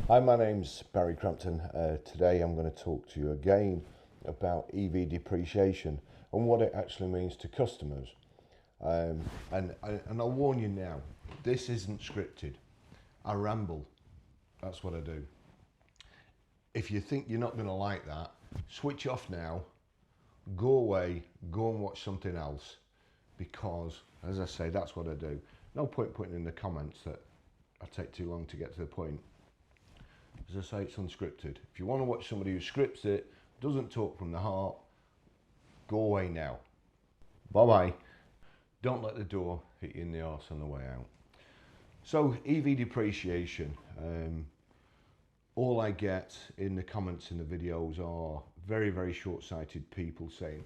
Hi, my name's Barry Crampton. Today I'm going to talk to you again about EV depreciation and what it actually means to customers. And I'll warn you now, this isn't scripted. I ramble, that's what I do. If you think you're not going to like that, switch off now, go away, go and watch something else, because as I say, that's what I do. No point putting in the comments that I take too long to get to the point. As I say, it's unscripted. If you want to watch somebody who scripts it, doesn't talk from the heart, go away now. Bye-bye. Don't let the door hit you in the arse on the way out. So, EV depreciation. All I get in the comments in the videos are very, very short-sighted people saying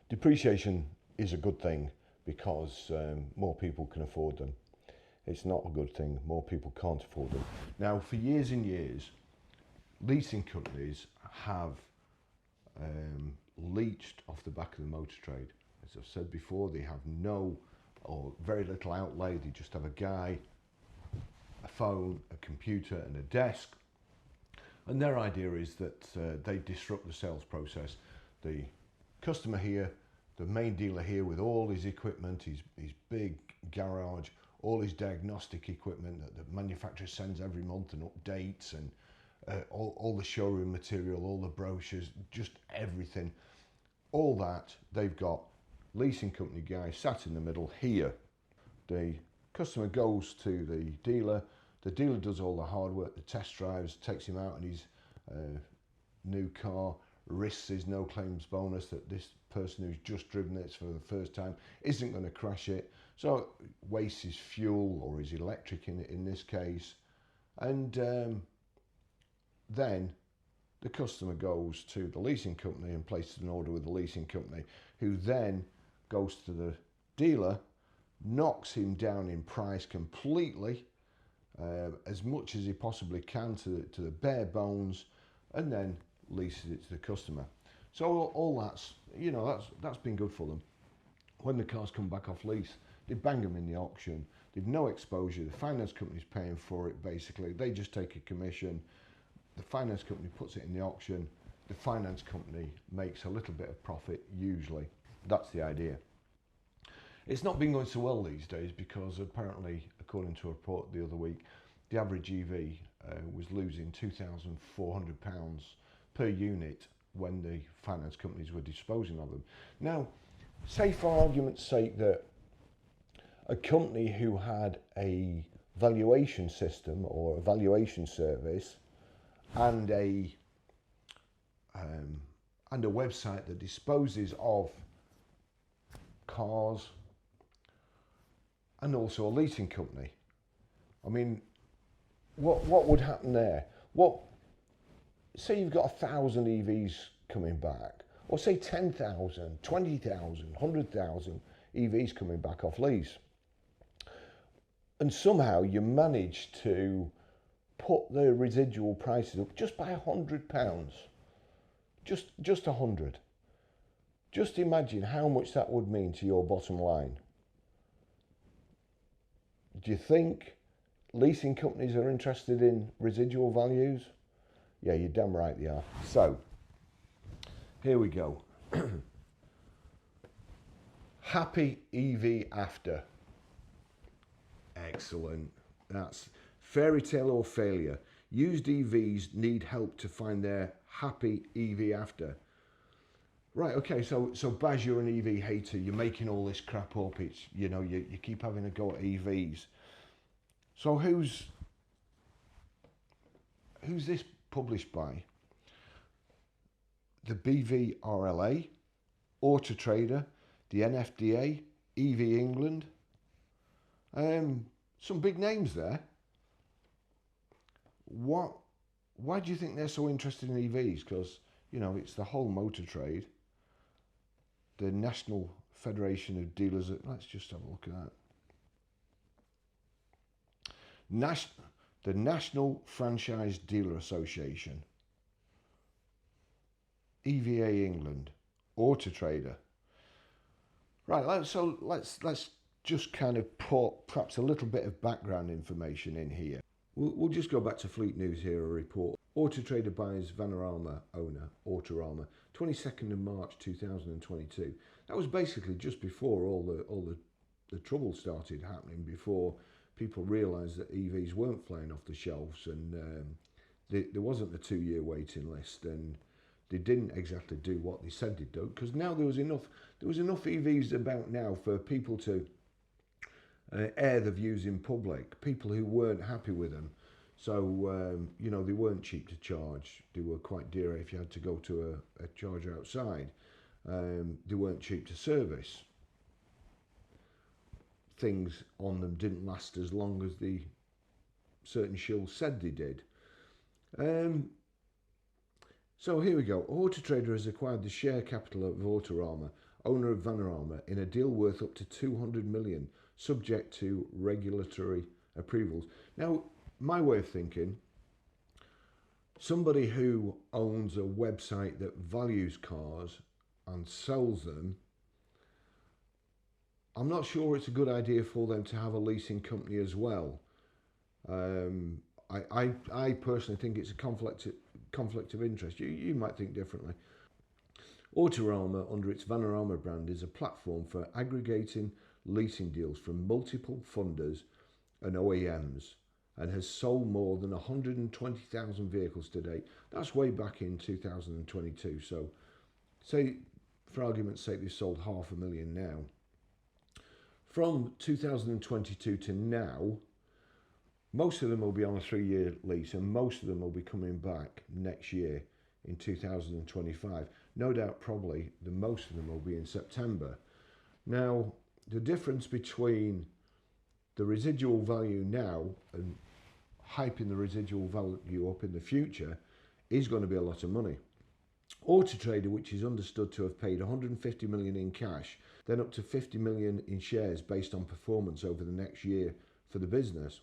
depreciation is a good thing because more people can afford them. It's not a good thing. More people can't afford them. Now, for years and years, leasing companies have leached off the back of the motor trade. As I've said before, they have no or very little outlay. They just have a guy, a phone, a computer and a desk. And their idea is that they disrupt the sales process. The customer here, the main dealer here with all his equipment, his big garage, all his diagnostic equipment that the manufacturer sends every month and updates, and all the showroom material, all the brochures, just everything. All that, they've got leasing company guy sat in the middle here. The customer goes to the dealer does all the hard work, the test drives, takes him out in his new car, risks his no claims bonus that this person who's just driven it for the first time isn't going to crash it, so wastes his fuel or his electric in this case, and then the customer goes to the leasing company and places an order with the leasing company, who then goes to the dealer, knocks him down in price completely, as much as he possibly can to the bare bones, and then leases it to the customer. So all that's, you know, that's been good for them. When the cars come back off lease, they bang them in the auction. They've no exposure. The finance company's paying for it, basically. They just take a commission. The finance company puts it in the auction. The finance company makes a little bit of profit, usually. That's the idea. It's not been going so well these days because apparently, according to a report the other week, the average EV was losing £2,400 per unit when the finance companies were disposing of them. Now, say for argument's sake that a company who had a valuation system or a valuation service and a website that disposes of cars and also a leasing company. I mean, what would happen there? Say you've got 1,000 EVs coming back, or say 10,000, 20,000, 100,000 EVs coming back off lease, and somehow you manage to put the residual prices up just by £100, just 100. Just imagine how much that would mean to your bottom line. Do you think leasing companies are interested in residual values? Yeah, you're damn right they are. So, here we go. Happy EV after. Excellent. That's fairy tale or failure. Used EVs need help to find their happy EV after. Right, okay, so Baz, you're an EV hater, you're making all this crap up, it's, you know, you keep having a go at EVs. So who's this published by? The BVRLA, Auto Trader, the NFDA, EV England. Some big names there. Why do you think they're so interested in EVs? Because, you know, it's the whole motor trade. The National Federation of Dealers, let's just have a look at that. The National Franchise Dealer Association, EVA England, Auto Trader. Right, so let's just kind of put perhaps a little bit of background information in here. We'll just go back to Fleet News here, a report. Auto Trader buys Vanarama owner, Autorama, 22nd of March 2022. That was basically just before all the trouble started happening, before people realised that EVs weren't flying off the shelves, and there wasn't a 2-year waiting list, and they didn't exactly do what they said they'd do, because now there was enough EVs about now for people to air the views in public, people who weren't happy with them. So, you know, they weren't cheap to charge. They were quite dear if you had to go to a charger outside. They weren't cheap to service. Things on them didn't last as long as the certain shills said they did. So here we go. Auto Trader has acquired the share capital of Autorama, owner of Vanarama, in a deal worth up to 200 million, subject to regulatory approvals. Now, my way of thinking, somebody who owns a website that values cars and sells them, I'm not sure it's a good idea for them to have a leasing company as well. I personally think it's a conflict of interest. You might think differently. Autorama, under its Vanarama brand, is a platform for aggregating leasing deals from multiple funders and OEMs, and has sold more than 120,000 vehicles to date. That's way back in 2022. So, say, for argument's sake, they've sold 500,000 now. From 2022 to now, most of them will be on a 3-year lease, and most of them will be coming back next year in 2025. No doubt, probably, the most of them will be in September. Now, the difference between the residual value now and hyping the residual value up in the future is going to be a lot of money. Auto Trader, which is understood to have paid 150 million in cash, then up to 50 million in shares based on performance over the next year for the business,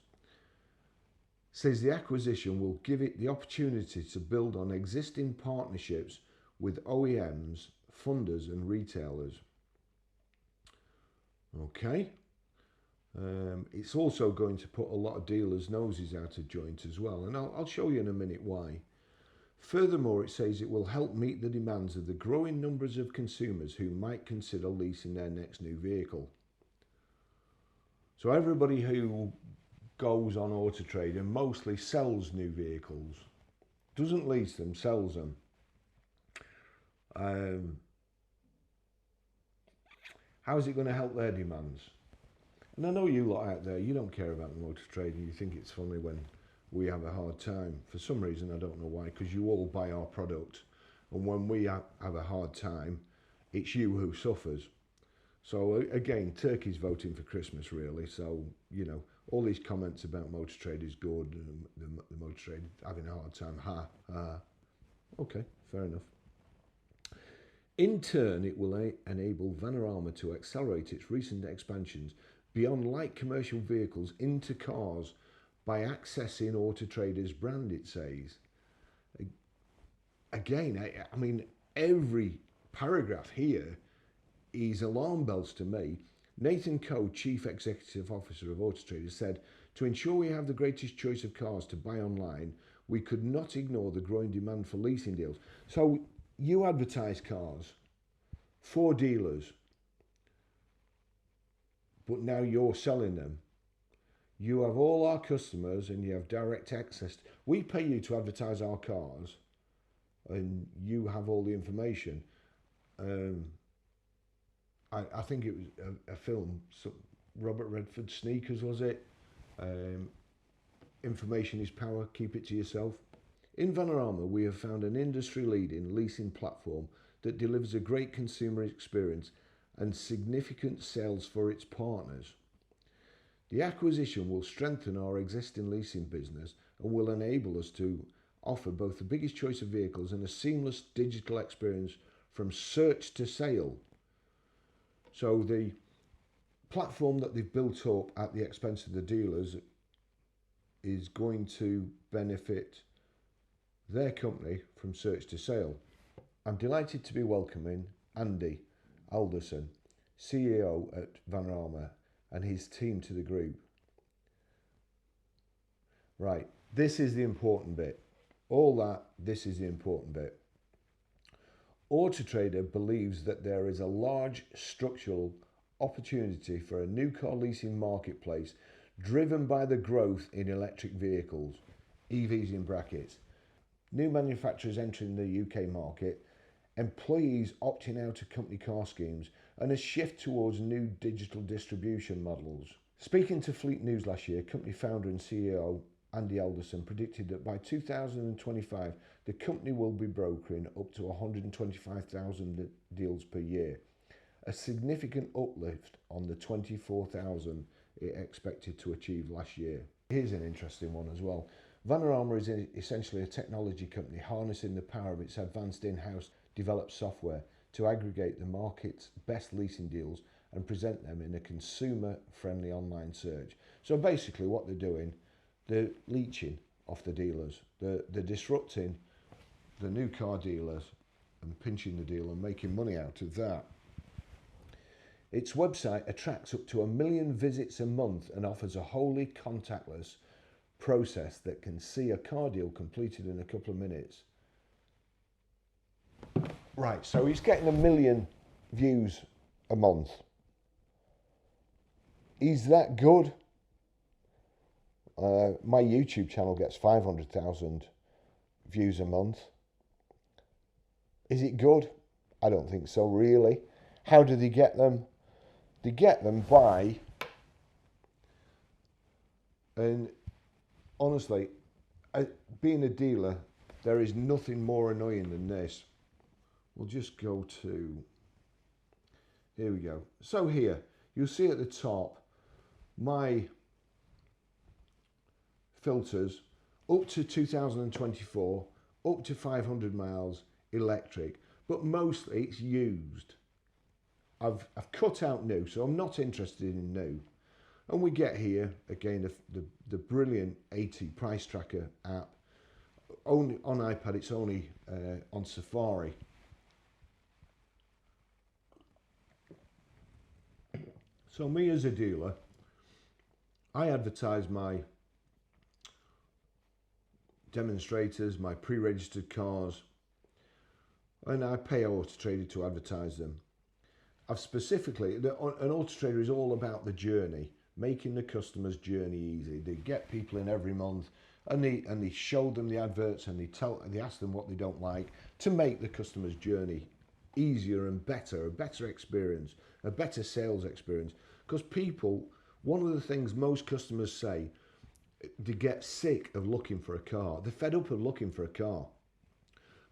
says the acquisition will give it the opportunity to build on existing partnerships with OEMs, funders and retailers. Okay. It's also going to put a lot of dealers' noses out of joint as well, and I'll show you in a minute why. Furthermore, it says it will help meet the demands of the growing numbers of consumers who might consider leasing their next new vehicle. So everybody who goes on Auto Trader mostly sells new vehicles, doesn't lease them, sells them. How is it going to help their demands? And I know you lot out there, you don't care about the motor trade, you think it's funny when we have a hard time. For some reason, I don't know why, because you all buy our product, and when we have a hard time, it's you who suffers. So again, Turkey's voting for Christmas really, so, you know, all these comments about motor trade is good, and the motor trade having a hard time, okay, fair enough. In turn, it will enable Vanarama to accelerate its recent expansions beyond light commercial vehicles into cars by accessing Auto Trader's brand, it says. Again, I mean, every paragraph here is alarm bells to me. Nathan Coe, Chief Executive Officer of Auto Trader, said, "To ensure we have the greatest choice of cars to buy online, we could not ignore the growing demand for leasing deals." So you advertise cars for dealers, but now you're selling them. You have all our customers and you have direct access. We pay you to advertise our cars and you have all the information. I think it was a film, Robert Redford, Sneakers, was it? Information is power, keep it to yourself. In Vanarama, we have found an industry-leading leasing platform that delivers a great consumer experience and significant sales for its partners. The acquisition will strengthen our existing leasing business and will enable us to offer both the biggest choice of vehicles and a seamless digital experience from search to sale. So the platform that they've built up at the expense of the dealers is going to benefit their company from search to sale. I'm delighted to be welcoming Andy Alderson, CEO at Vanarama, and his team to the group. Right, this is the important bit. All that, this is the important bit. Auto Trader believes that there is a large structural opportunity for a new car leasing marketplace driven by the growth in electric vehicles, EVs in brackets, new manufacturers entering the UK market, employees opting out of company car schemes, and a shift towards new digital distribution models. Speaking to Fleet News last year, company founder and CEO Andy Alderson predicted that by 2025, the company will be brokering up to 125,000 deals per year, a significant uplift on the 24,000 it expected to achieve last year. Here's an interesting one as well. Vanarama is essentially a technology company harnessing the power of its advanced in-house developed software to aggregate the market's best leasing deals and present them in a consumer-friendly online search. So basically what they're doing, they're leeching off the dealers. They're disrupting the new car dealers and pinching the deal and making money out of that. Its website attracts up to 1 million visits a month and offers a wholly contactless process that can see a car deal completed in a couple of minutes. Right, so he's getting 1 million views a month. Is that good? My YouTube channel gets 500,000 views a month. Is it good? I don't think so, really. How do they get them? They get them by, and honestly, being a dealer, there is nothing more annoying than this. We'll just go to, here we go. So here, you'll see at the top, my filters, up to 2024, up to 500 miles, electric, but mostly it's used. I've cut out new, so I'm not interested in new. And we get here, again, the brilliant 80 price tracker app. Only on iPad, it's only on Safari. So me as a dealer, I advertise my demonstrators, my pre-registered cars, and I pay Auto Trader to advertise them. I've specifically, an Auto Trader is all about the journey, making the customer's journey easy. They get people in every month, and they show them the adverts, and they ask them what they don't like to make the customer's journey easier and better, a better experience, a better sales experience. Because people, one of the things most customers say, they get sick of looking for a car. They're fed up of looking for a car.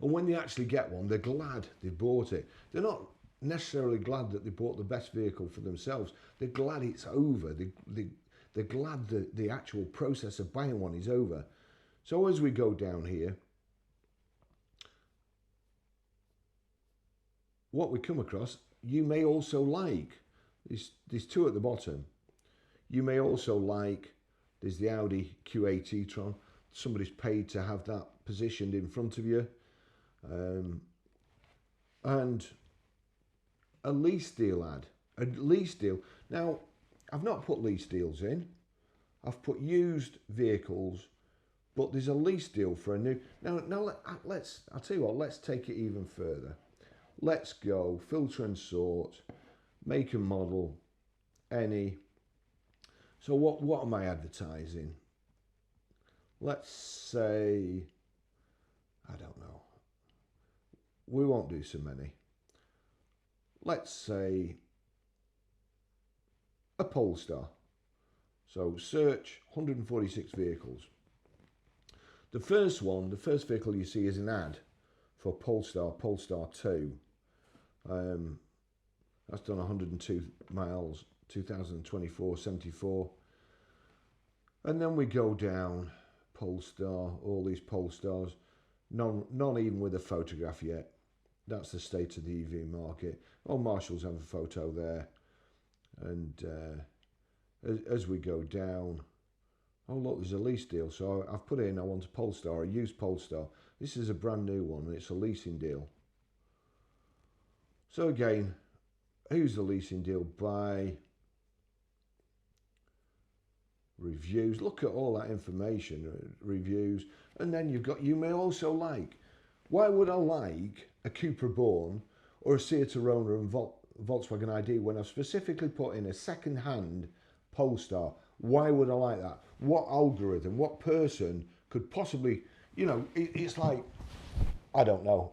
And when they actually get one, they're glad they bought it. They're not necessarily glad that they bought the best vehicle for themselves. They're glad it's over. They're glad that the actual process of buying one is over. So as we go down here, what we come across, you may also like, there's two at the bottom. You may also like, there's the Audi Q8 e-tron. Somebody's paid to have that positioned in front of you. And a lease deal ad, a lease deal. Now, I've not put lease deals in. I've put used vehicles, but there's a lease deal for a new. Now I'll tell you what, let's take it even further. Let's go filter and sort, make and model, any. So what am I advertising? Let's say, I don't know. We won't do so many. Let's say a Polestar. So search 146 vehicles. The first vehicle you see is an ad for Polestar 2. That's done 102 miles, 2024, 74. And then we go down, Polestar, all these Polestars, none even with a photograph yet. That's the state of the EV market. Oh, Marshalls have a photo there. And as we go down, oh look, there's a lease deal. So I've put in, I want a Polestar, a used Polestar. This is a brand new one, and it's a leasing deal. So again, who's the leasing deal by? reviews. Look at all that information, reviews. And then you've got, you may also like, why would I like a Cupra Born or a Citroen and Volkswagen ID when I've specifically put in a second-hand Polestar? Why would I like that? What algorithm, what person could possibly, you know, it's like, I don't know.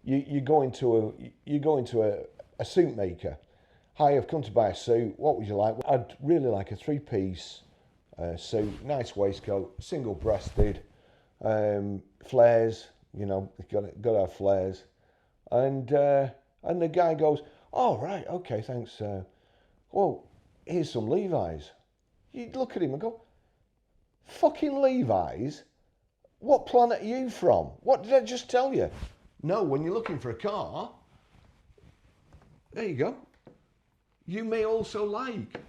You go into a suit maker. Hi, I've come to buy a suit. What would you like? I'd really like a three-piece suit, nice waistcoat, single-breasted, flares. You know, got to have flares. And the guy goes, "Oh right, okay, thanks. Well, here's some Levi's." You look at him and go, "Fucking Levi's? What planet are you from? What did I just tell you?" No, when you're looking for a car, there you go. You may also like.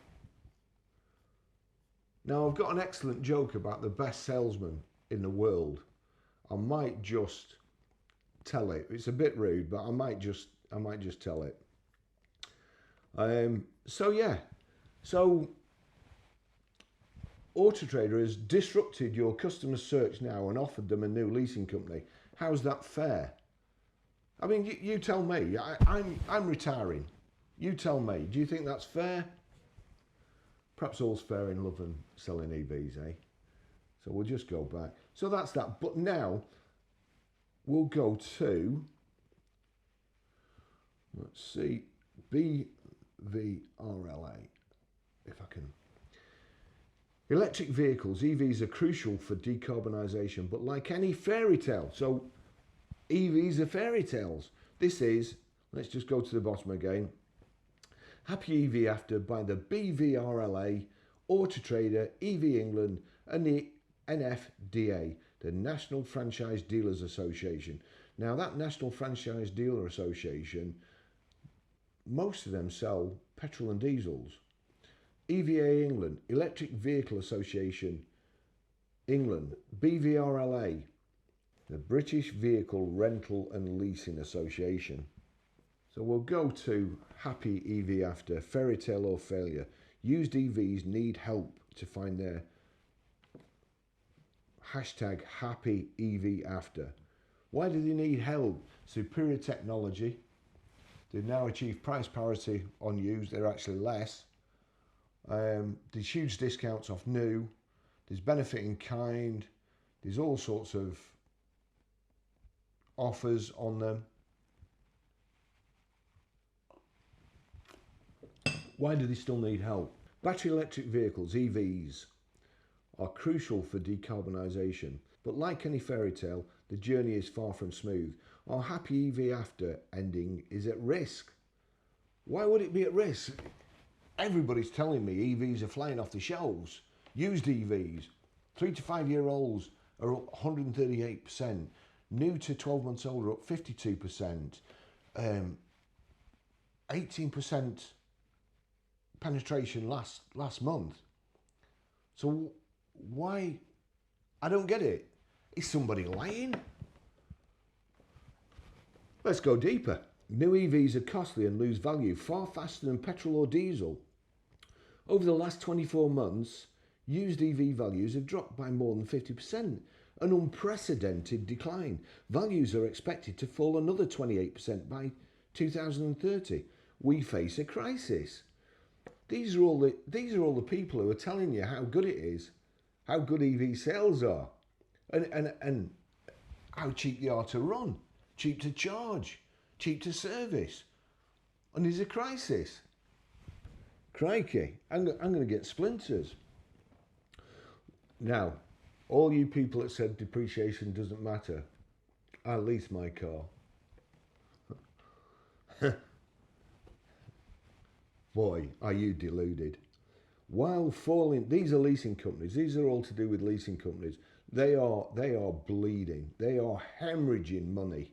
Now, I've got an excellent joke about the best salesman in the world. I might just tell it. It's a bit rude, but I might just tell it. So yeah. So Auto Trader has disrupted your customer search now and offered them a new leasing company. How's that fair? I mean, you tell me. I'm retiring. You tell me. Do you think that's fair? Perhaps all's fair in love and selling EVs, eh? So we'll just go back. So that's that. But now we'll go to, let's see, BVRLA, if I can. Electric vehicles, EVs are crucial for decarbonisation, but like any fairy tale, so EVs are fairy tales. This is, let's just go to the bottom again. Happy EV After by the BVRLA, Auto Trader, EV England and the NFDA, the National Franchise Dealers Association. Now that National Franchise Dealer Association, most of them sell petrol and diesels. EVA England, Electric Vehicle Association England, BVRLA, the British Vehicle Rental and Leasing Association. So we'll go to Happy EV After, fairy tale or failure. Used EVs need help to find their hashtag Happy EV After. Why do they need help? Superior technology. They've now achieved price parity on used. They're actually less. There's huge discounts off new. There's benefit in kind. There's all sorts of offers on them. Why do they still need help? Battery electric vehicles, EVs, are crucial for decarbonisation. But like any fairy tale, the journey is far from smooth. Our happy EV after ending is at risk. Why would it be at risk? Everybody's telling me EVs are flying off the shelves. Used EVs, 3 to 5 year olds are up 138%. New to 12 months old are up 52%. 18% penetration last month. So why? I don't get it. Is somebody lying? Let's go deeper. New EVs are costly and lose value far faster than petrol or diesel. Over the last 24 months, used EV values have dropped by more than 50%, an unprecedented decline. Values are expected to fall another 28% by 2030. We face a crisis. These are all the people who are telling you how good it is, how good EV sales are, and how cheap they are to run, cheap to charge, cheap to service. And there's a crisis. Crikey, I'm going to get splinters. Now, all you people that said depreciation doesn't matter, I lease my car. Boy, are you deluded. While falling, these are leasing companies. These are all to do with leasing companies. They are bleeding. They are hemorrhaging money.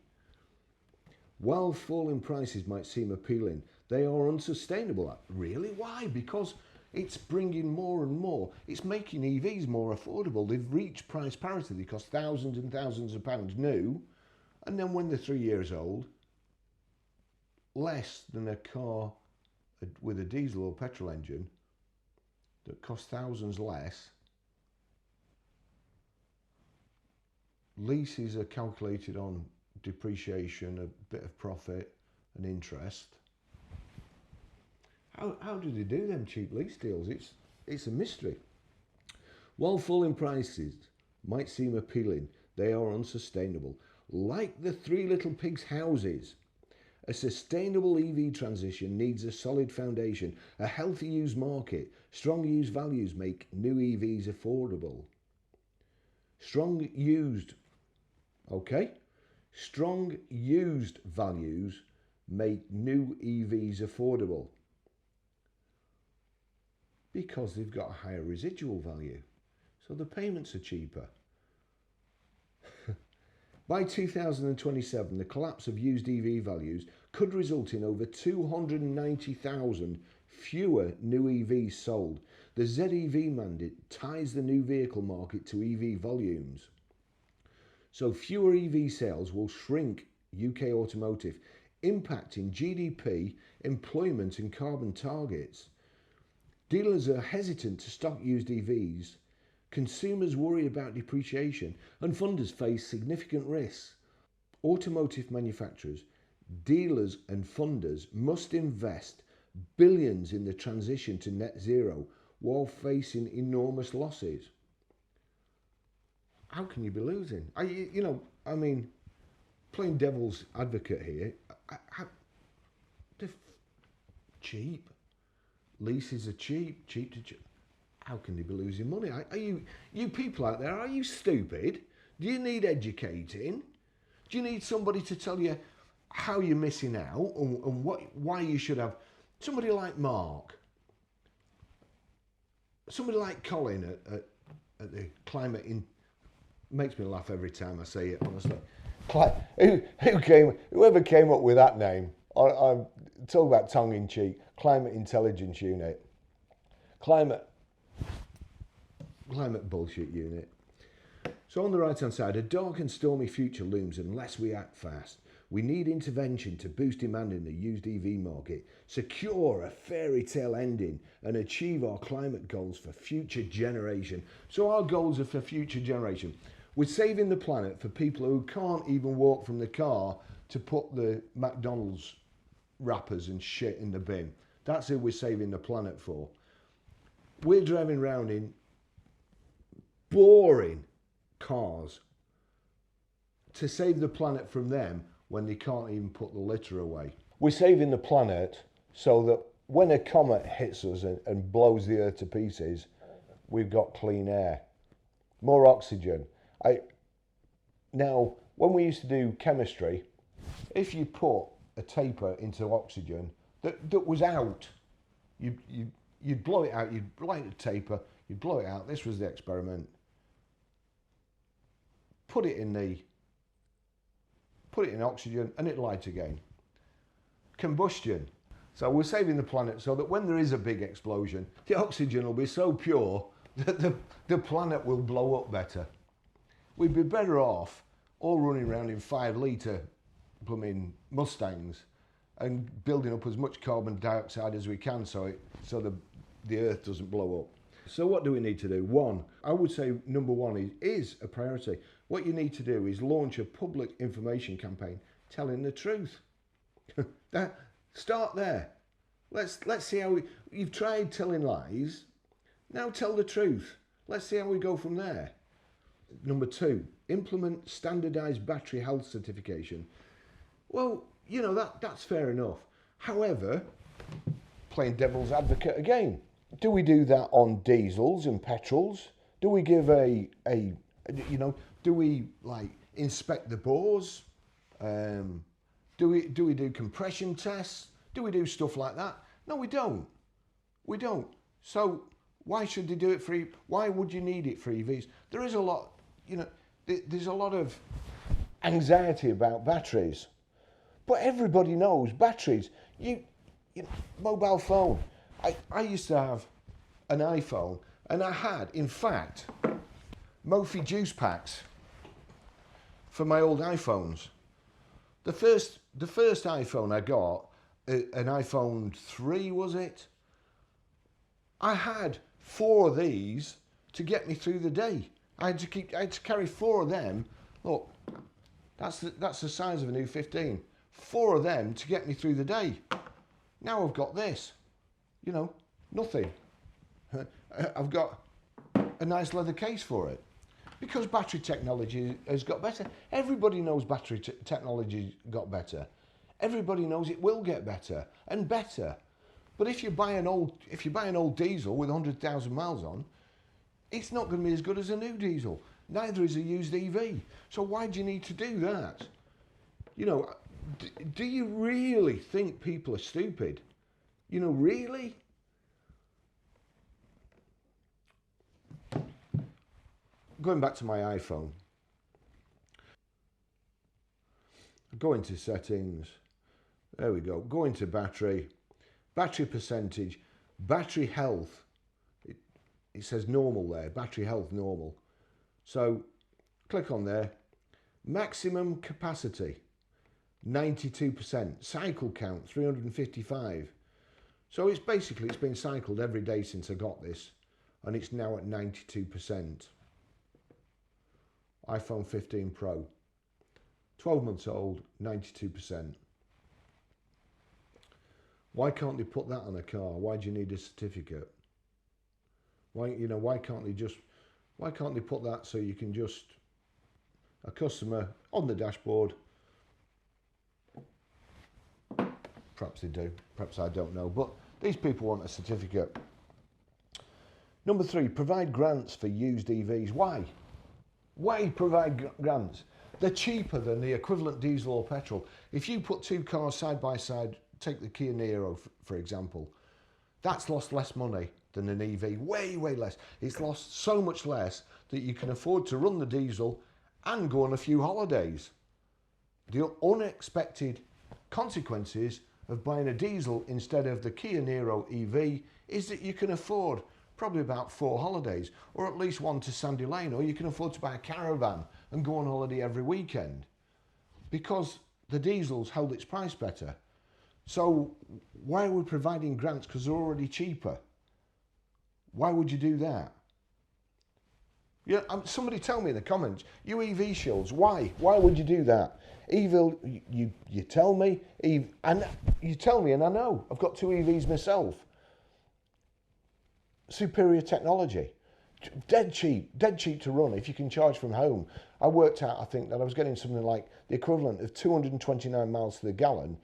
While falling prices might seem appealing, they are unsustainable. Really? Why? Because it's bringing more and more. It's making EVs more affordable. They've reached price parity. They cost thousands and thousands of pounds new. And then when they're 3 years old, less than a car with a diesel or petrol engine that costs thousands less, leases are calculated on depreciation, a bit of profit and interest. How do they do them cheap lease deals? It's a mystery. While falling prices might seem appealing, they are unsustainable. Like the Three Little Pigs houses, a sustainable EV transition needs a solid foundation, a healthy used market. Strong used values make new EVs affordable. Strong used values make new EVs affordable because they've got a higher residual value, so the payments are cheaper. By 2027, the collapse of used EV values could result in over 290,000 fewer new EVs sold. The ZEV mandate ties the new vehicle market to EV volumes. So fewer EV sales will shrink UK automotive, impacting GDP, employment and carbon targets. Dealers are hesitant to stock used EVs. Consumers worry about depreciation and funders face significant risks. Automotive manufacturers, dealers and funders must invest billions in the transition to net zero while facing enormous losses. How can you be losing? Playing devil's advocate here, they're cheap. Leases are cheap to cheap. How can they be losing money? Are you people out there, are you stupid? Do you need educating? Do you need somebody to tell you how you're missing out and why you should have somebody like Mark, somebody like Colin at the climate in makes me laugh every time I say it, honestly. Whoever came up with that name, I'm talking about tongue in cheek, Climate Intelligence Unit. Climate bullshit unit. So on the right hand side, a dark and stormy future looms unless we act fast. We need intervention to boost demand in the used EV market, secure a fairy tale ending and achieve our climate goals for future generation. So our goals are for future generation. We're saving the planet for people who can't even walk from the car to put the McDonald's wrappers and shit in the bin. That's who we're saving the planet for. We're driving around in boring cars to save the planet from them when they can't even put the litter away. We're saving the planet so that when a comet hits us and blows the earth to pieces, we've got clean air, more oxygen. Now, when we used to do chemistry, if you put a taper into oxygen that was out, you'd blow it out, you'd light the taper, you'd blow it out. This was the experiment. Put it in oxygen and it light again. Combustion. So we're saving the planet so that when there is a big explosion, the oxygen will be so pure that the planet will blow up better. We'd be better off all running around in 5-litre blooming Mustangs and building up as much carbon dioxide as we can so the earth doesn't blow up. So what do we need to do? One, I would say number one is a priority. What you need to do is launch a public information campaign telling the truth. Start there. Let's see how you've tried telling lies. Now tell the truth. Let's see how we go from there. Number two, implement standardised battery health certification. Well, that's fair enough. However, playing devil's advocate again, do we do that on diesels and petrols? Do we give do we inspect the bores? Do we do compression tests? Do we do stuff like that? No, we don't. We don't. So why should they do it for? Why would you need it for EVs? There is a lot, there's a lot of anxiety about batteries, but everybody knows batteries. Mobile phone. I used to have an iPhone, and I had, in fact, Mophie juice packs for my old iPhones. The first iPhone I got, an iPhone 3 was it? I had 4 of these to get me through the day. I had to carry 4 of them Look, that's the size of a new 15. 4 of them to get me through the day. Now I've got this, you know, nothing. I've got a nice leather case for it. Because battery technology has got better. Everybody knows battery technology got better. Everybody knows it will get better and better. But if you buy an old diesel with 100,000 miles on, it's not going to be as good as a new diesel. Neither is a used EV. So why do you need to do that? You know, do you really think people are stupid? You know, really? Going back to my iPhone. Go into settings. There we go. Go into battery. Battery percentage. Battery health. It says normal there. Battery health normal. So click on there. Maximum capacity 92%. Cycle count 355. So it's been cycled every day since I got this, and it's now at 92%. iPhone 15 Pro. 12 months old, 92%. Why can't they put that on a car? Why do you need a certificate? Why can't they put that so you can just, a customer on the dashboard? Perhaps they do, perhaps I don't know, but these people want a certificate. Number 3, provide grants for used EVs. Why? Why provide grants? They're cheaper than the equivalent diesel or petrol. If you put 2 cars side by side, take the Kia Niro for example, that's lost less money than an EV, way less. It's lost so much less that you can afford to run the diesel and go on a few holidays. The unexpected consequences of buying a diesel instead of the Kia Niro EV is that you can afford probably about 4 holidays, or at least 1 to Sandy Lane, or you can afford to buy a caravan and go on holiday every weekend because the diesel's held its price better. So why are we providing grants? Because they're already cheaper. Why would you do that? Yeah, somebody tell me in the comments, you EV shills, why? Why would you do that? Evil, you tell me, and you tell me, and I know, I've got 2 EVs myself. Superior technology, dead cheap to run if you can charge from home. I worked out, I think, that I was getting something like the equivalent of 229 miles to the gallon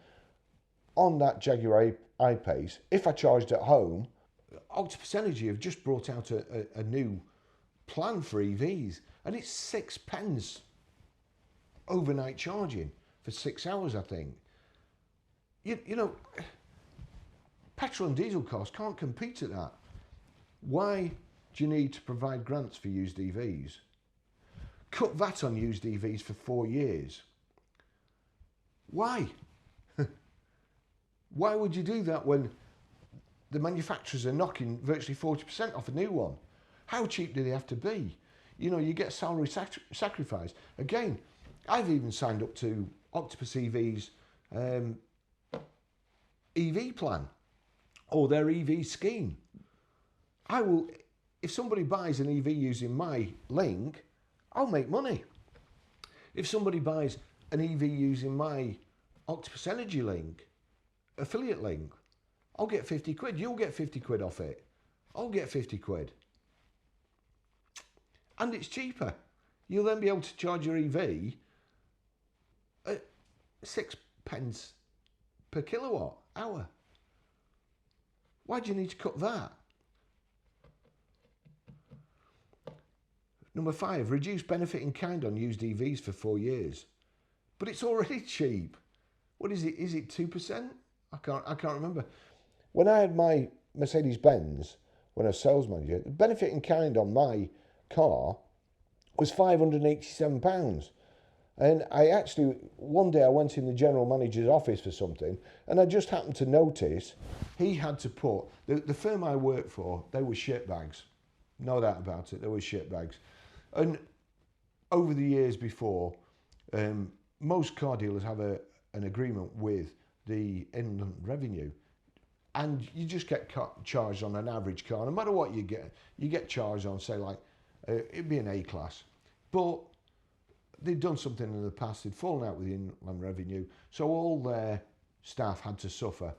on that Jaguar I-Pace if I charged at home. Octopus Energy have just brought out a new plan for EVs, and it's 6 pence overnight charging for 6 hours, I think. You know, petrol and diesel cars can't compete at that. Why do you need to provide grants for used EVs? Cut VAT on used EVs for 4 years. Why? Why would you do that when the manufacturers are knocking virtually 40% off a new one? How cheap do they have to be? You know, you get salary sacrifice. Again, I've even signed up to Octopus EV's EV plan or their EV scheme. I will, if somebody buys an EV using my link, I'll make money. If somebody buys an EV using my Octopus Energy link, affiliate link, I'll get 50 quid. You'll get 50 quid off it. I'll get 50 quid. And it's cheaper. You'll then be able to charge your EV at 6 pence per kilowatt hour. Why do you need to cut that? Number 5, reduce benefit in kind on used EVs for 4 years. But it's already cheap. What is it? Is it 2%? I can't remember. When I had my Mercedes-Benz, when I was sales manager, the benefit in kind on my car was £587. And I actually, one day I went in the general manager's office for something, and I just happened to notice he had to put, the firm I worked for, they were shitbags. No doubt about it, they were shitbags. And over the years before, most car dealers have an agreement with the Inland Revenue, and you just get charged on an average car. No matter what you get charged on, say like, it'd be an A-class. But they'd done something in the past, they'd fallen out with the Inland Revenue, so all their staff had to suffer.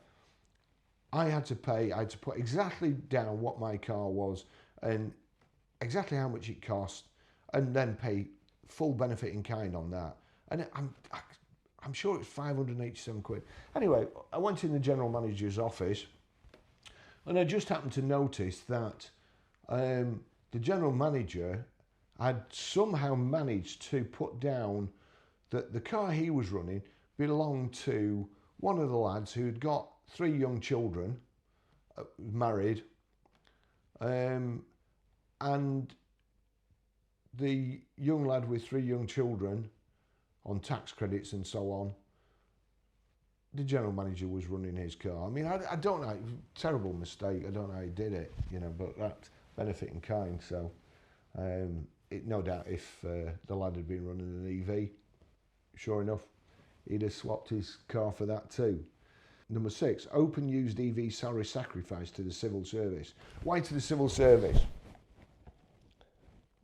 I had to put exactly down what my car was and exactly how much it cost, and then pay full benefit in kind on that. And I'm sure it's 587 quid. Anyway, I went in the general manager's office, and I just happened to notice that the general manager had somehow managed to put down that the car he was running belonged to one of the lads who'd got 3 young children, married, and the young lad with 3 young children on tax credits and so on, the general manager was running his car. I mean, I don't know, terrible mistake, I don't know how he did it, you know, but that's benefit in kind. So no doubt if the lad had been running an EV, sure enough, he'd have swapped his car for that too. Number 6, open used EV salary sacrifice to the civil service. Why to the civil service?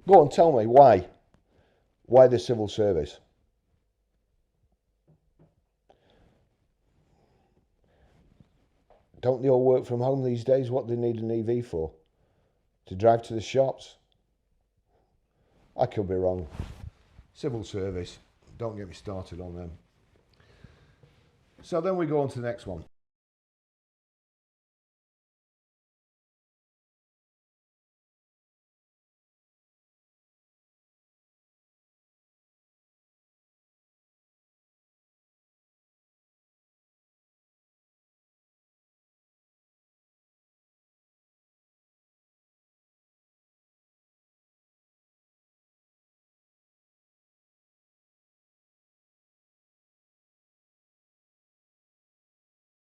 Go on, tell me, why? Why the civil service? Don't they all work from home these days? What do they need an EV for? To drive to the shops? I could be wrong. Civil service, don't get me started on them. So then we go on to the next one.